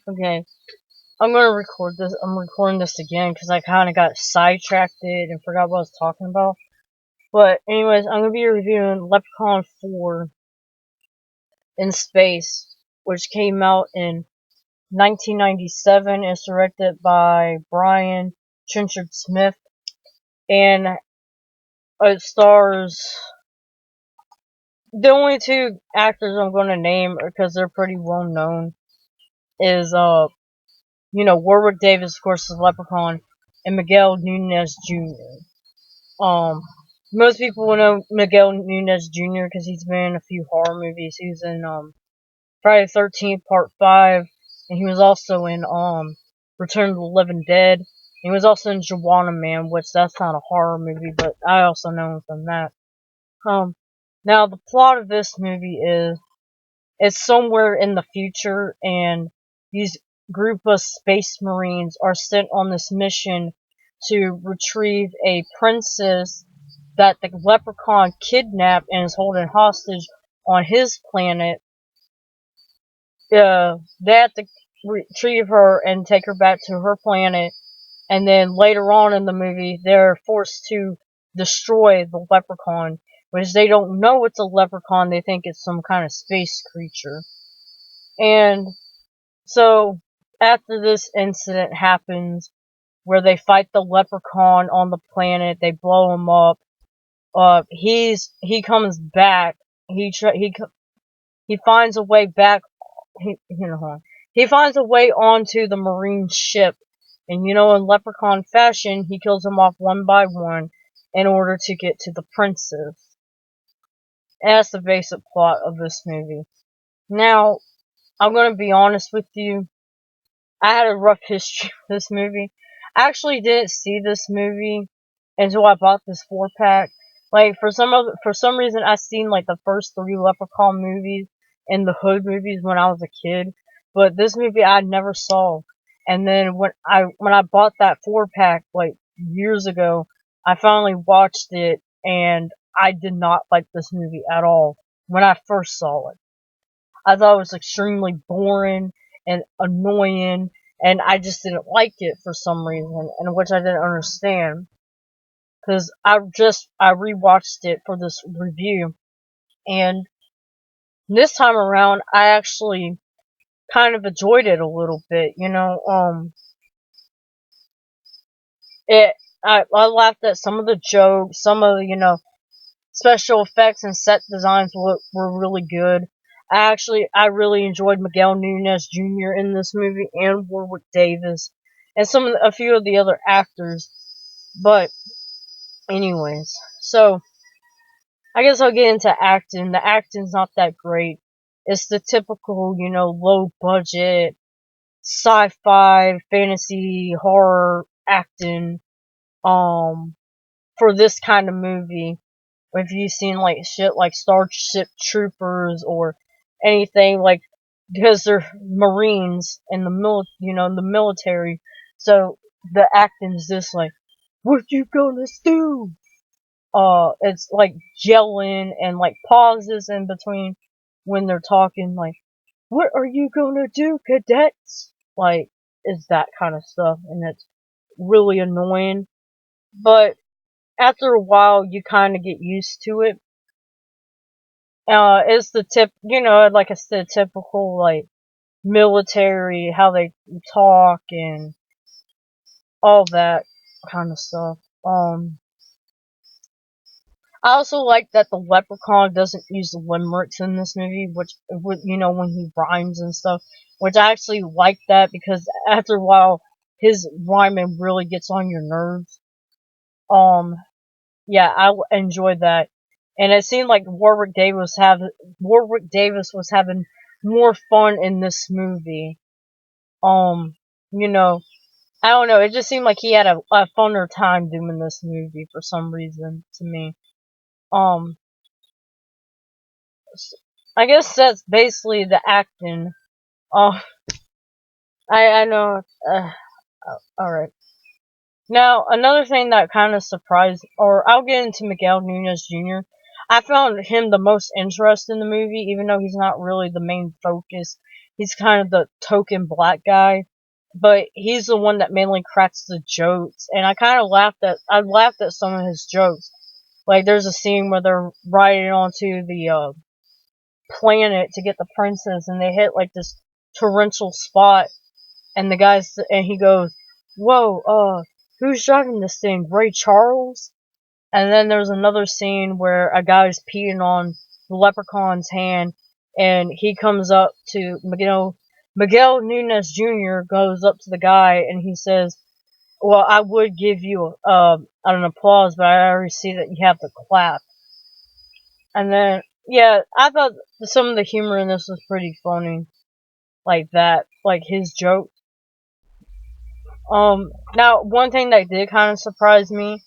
Okay, I'm gonna record this. I'm recording this again because I kind of got sidetracked and forgot what I was talking about. But anyways, I'm gonna be reviewing Leprechaun 4 in Space, which came out in 1997. It's directed by Brian Trenchard Smith, and it stars the only two actors I'm gonna name because they're pretty well known. Is Warwick Davis, of course, is Leprechaun, and Miguel Nunez Jr. Most people will know Miguel Nunez Jr. because he's been in a few horror movies. He was in Friday the 13th Part 5, and he was also in Return of the Living Dead. He was also in Joanna Man, which that's not a horror movie, but I also know him from that. Now the plot of this movie is it's somewhere in the future, and these group of space marines are sent on this mission to retrieve a princess that the leprechaun kidnapped and is holding hostage on his planet. They have to retrieve her and take her back to her planet, and then later on in the movie, they're forced to destroy the leprechaun, which they don't know it's a leprechaun. They think it's some kind of space creature. And so, after this incident happens, where they fight the leprechaun on the planet, they blow him up. He comes back. He finds a way back. He finds a way onto the marine ship, and in leprechaun fashion, he kills them off one by one in order to get to the princess. And that's the basic plot of this movie. Now, I'm gonna be honest with you. I had a rough history with this movie. I actually didn't see this movie until I bought this 4-pack. Like for some reason I seen like the first 3 Leprechaun movies and the Hood movies when I was a kid, but this movie I never saw. And then when I bought that 4-pack like years ago, I finally watched it, and I did not like this movie at all when I first saw it. I thought it was extremely boring and annoying, and I just didn't like it for some reason, and which I didn't understand. Because I rewatched it for this review, and this time around, I actually kind of enjoyed it a little bit. I laughed at some of the jokes, some of the special effects and set designs were really good. I really enjoyed Miguel Nunez Jr. in this movie, and Warwick Davis, and a few of the other actors. But anyways, so I guess I'll get into acting. The acting's not that great. It's the typical, low budget sci-fi, fantasy, horror acting for this kind of movie. If you've seen like shit like Starship Troopers or anything like, because they're Marines in the military, so the acting's just like, what you gonna do? It's like yelling and like pauses in between when they're talking, like, what are you gonna do, cadets? Like, it's that kind of stuff, and it's really annoying. But after a while, you kind of get used to it. It's like I said, typical, like, military, how they talk and all that kind of stuff. I also like that the Leprechaun doesn't use limericks in this movie, which, when he rhymes and stuff, which I actually like that, because after a while, his rhyming really gets on your nerves. Yeah, I enjoyed that. And it seemed like Warwick Davis was having more fun in this movie. You know, I don't know. It just seemed like he had a funner time doing this movie for some reason to me. Um, I guess that's basically the acting. Uh, I know. All right. Now, another thing that kind of surprised, or I'll get into Miguel Nunez Jr. I found him the most interesting in the movie, even though he's not really the main focus. he's kind of the token black guy, but he's the one that mainly cracks the jokes. And I laughed at some of his jokes. Like there's a scene where they're riding onto the planet to get the princess, and they hit like this torrential spot, and he goes, "Whoa, who's driving this thing? Ray Charles?" And then there's another scene where a guy's peeing on the leprechaun's hand, and he comes up to Miguel Nunez Jr. goes up to the guy, and he says, "Well, I would give you an applause, but I already see that you have to clap." And then, yeah, I thought some of the humor in this was pretty funny, like that, like his joke. Now one thing that did kind of surprise me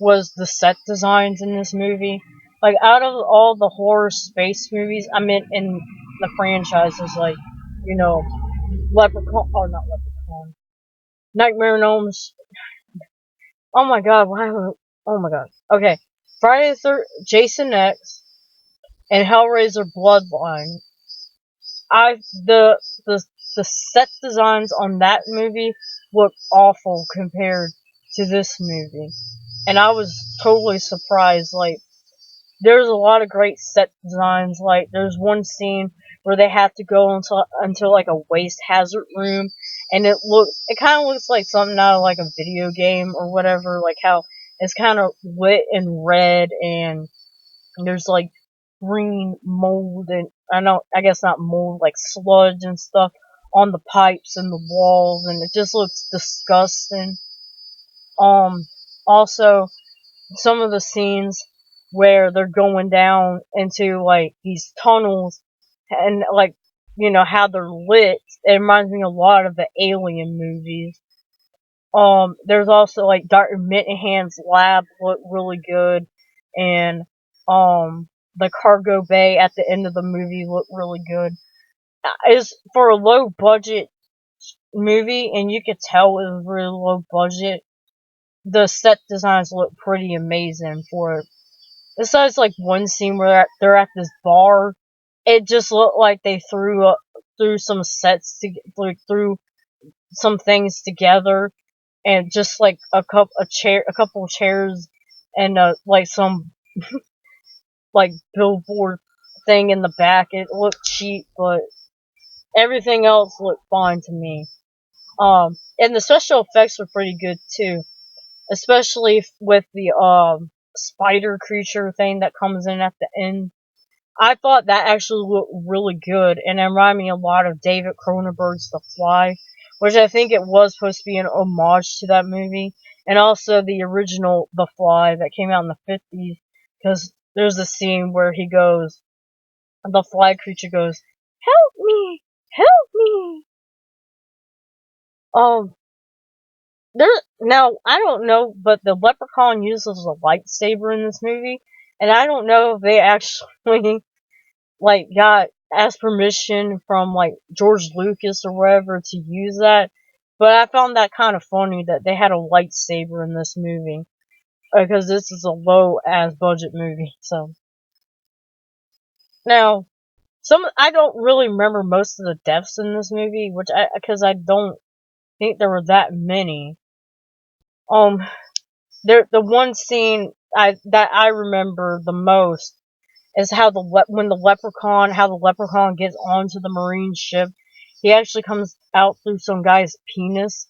was the set designs in this movie. Like out of all the horror space movies, I mean, in the franchises, like you know, Leprechaun, or not Leprechaun, Nightmare on Elm. Oh my God, why? Oh my God. Okay, Jason X, and Hellraiser Bloodline. I the set designs on that movie look awful compared to this movie, and I was totally surprised. Like, there's a lot of great set designs. Like, there's one scene where they have to go into like a waste hazard room, and it kind of looks like something out of like a video game or whatever. Like how it's kind of lit in red, and there's like green mold, and I guess not mold, like sludge and stuff on the pipes and the walls, and it just looks disgusting. Um, Also, some of the scenes where they're going down into like these tunnels, and like how they're lit, it reminds me a lot of the Alien movies. There's also like Dr. Mittenhand's lab looked really good, and the cargo bay at the end of the movie looked really good. Is for a low budget movie, and you could tell it was really low budget. The set designs look pretty amazing for it. Besides, like one scene where they're at this bar, it just looked like they threw some sets to like threw some things together, and just like a couple of chairs, and like some like billboard thing in the back. It looked cheap, but everything else looked fine to me. And the special effects were pretty good too, especially with the spider creature thing that comes in at the end. I thought that actually looked really good, and it reminded me a lot of David Cronenberg's The Fly, which I think it was supposed to be an homage to that movie, and also the original The Fly that came out in the 50s, because there's a scene where the fly creature goes, "Help me! Help me!" Um, now, I don't know, but the leprechaun uses a lightsaber in this movie, and I don't know if they actually like got asked permission from like George Lucas or whatever to use that. But I found that kind of funny that they had a lightsaber in this movie, because this is a low ass budget movie. So now, I don't really remember most of the deaths in this movie, because I don't think there were that many. Um, the one scene that I remember the most is how how the leprechaun gets onto the marine ship. He actually comes out through some guy's penis,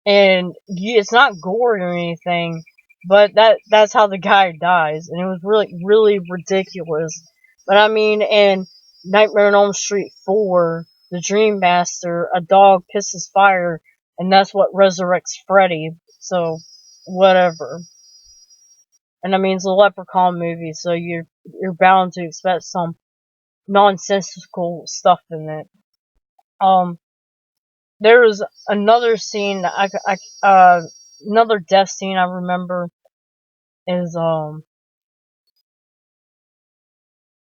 and it's not gory or anything, but that's how the guy dies, and it was really really ridiculous. But I mean, in Nightmare on Elm Street 4, the Dream Master, a dog pisses fire, and that's what resurrects Freddy. So whatever. And I mean, it's a Leprechaun movie, so you're bound to expect some nonsensical stuff in it. Um, there was another scene another death scene I remember is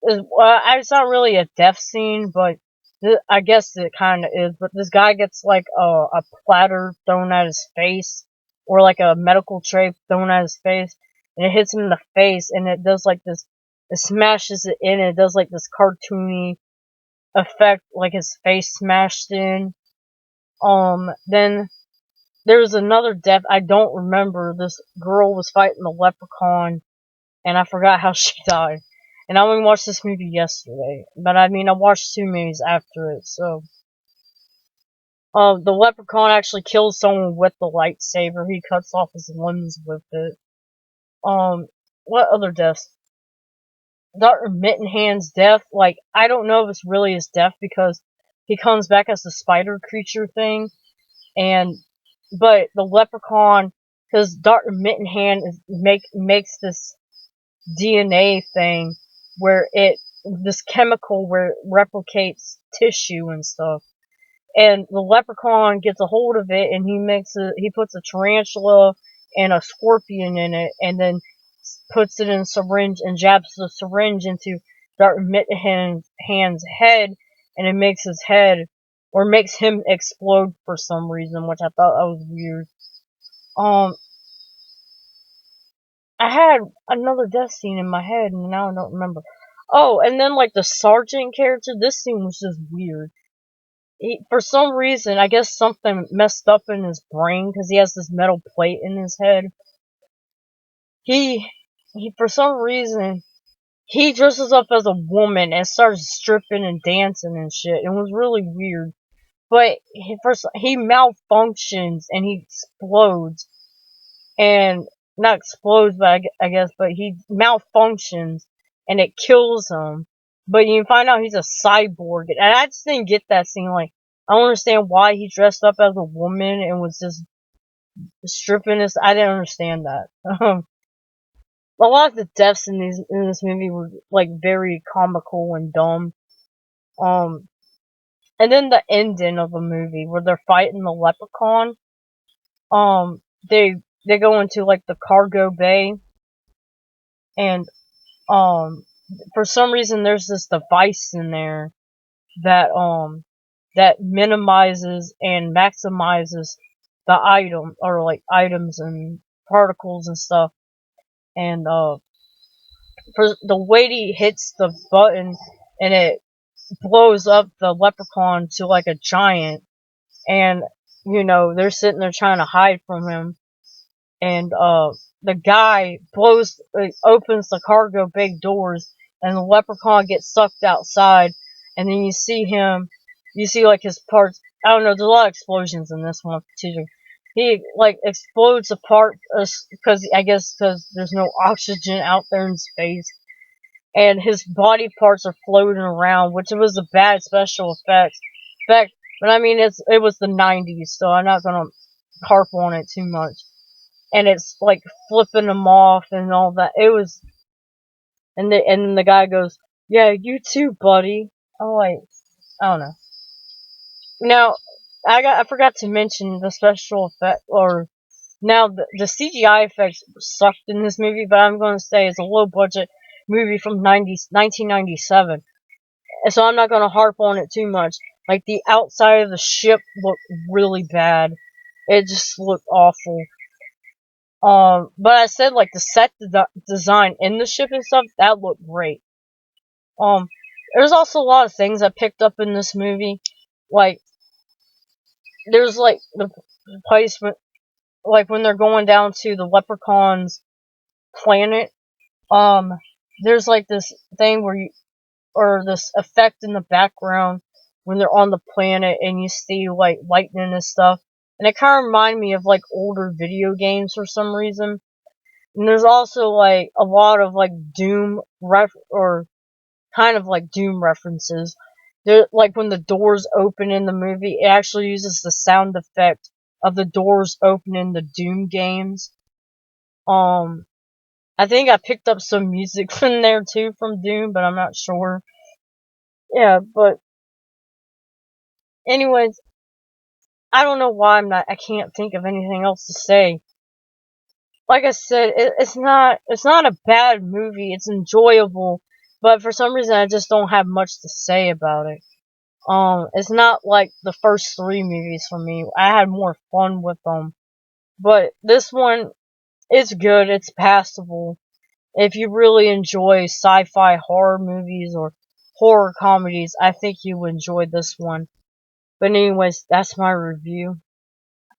it's not really a death scene, but I guess it kind of is. But this guy gets like a platter thrown at his face, or like a medical tray thrown at his face, and it hits him in the face, and it does like this. It smashes it in, and it does like this cartoony effect, like his face smashed in. Then there was another death. I don't remember. This girl was fighting the leprechaun, and I forgot how she died. And I only watched this movie yesterday, but I mean, I watched 2 movies after it, so. The leprechaun actually kills someone with the lightsaber. He cuts off his limbs with it. What other deaths? Dr. Mittenhand's death, like, I don't know if it's really his death because he comes back as the spider creature thing, but the leprechaun, because Dr. Mittenhand makes this DNA thing where this chemical where it replicates tissue and stuff. And the leprechaun gets a hold of it, and he puts a tarantula and a scorpion in it, and then puts it in a syringe and jabs the syringe into Dr. Mittenhand's head, and it makes his head, or makes him explode for some reason, which I thought that was weird. Um, I had another death scene in my head, and now I don't remember. Oh, and then, like, the sergeant character, this scene was just weird. For some reason, I guess something messed up in his brain, because he has this metal plate in his head. For some reason, he dresses up as a woman and starts stripping and dancing and shit. It was really weird. But he malfunctions and he explodes. And, not explodes, but I guess, but he malfunctions and it kills him. But you find out he's a cyborg. And I just didn't get that scene. Like, I don't understand why he dressed up as a woman and was just stripping us. I didn't understand that. A lot of the deaths in this movie were like very comical and dumb. Um, and then the ending of the movie where they're fighting the leprechaun. Um, they they go into like the cargo bay, and for some reason there's this device in there that that minimizes and maximizes the item, or like items and particles and stuff. And for the way he hits the button, and it blows up the leprechaun to like a giant, and they're sitting there trying to hide from him, and the guy opens the cargo bay doors, and the leprechaun gets sucked outside, and then you see like his parts. I don't know, there's a lot of explosions in this one too. He like explodes apart because I guess because there's no oxygen out there in space, and his body parts are floating around, which was a bad special effect. But I mean, it was the 90s, so I'm not gonna harp on it too much. And it's like flipping them off and all that. It was, and then the guy goes, "Yeah, you too, buddy." I'm like, I don't know. Now, I forgot to mention the special effect, or now the CGI effects sucked in this movie, but I'm going to say it's a low budget movie from 1997. And so I'm not going to harp on it too much. Like, the outside of the ship looked really bad. It just looked awful. But I said, like, the set design in the ship and stuff, that looked great. There's also a lot of things I picked up in this movie. Like, there's, like, the place like, when they're going down to the Leprechaun's planet, there's, like, this thing or this effect in the background when they're on the planet and you see, like, lightning and stuff. And it kind of reminded me of, like, older video games for some reason. And there's also, like, a lot of, like, Doom or kind of like Doom references. Like, when the doors open in the movie, it actually uses the sound effect of the doors open in the Doom games. I think I picked up some music from there too, from Doom, but I'm not sure. Yeah, but anyways, I don't know why I can't think of anything else to say. Like I said, it's not a bad movie. It's enjoyable, but for some reason I just don't have much to say about it. It's not like the first 3 movies for me. I had more fun with them, but this one is good. It's passable if you really enjoy sci-fi horror movies, or horror comedies, I think you would enjoy this one. But anyways, that's my review.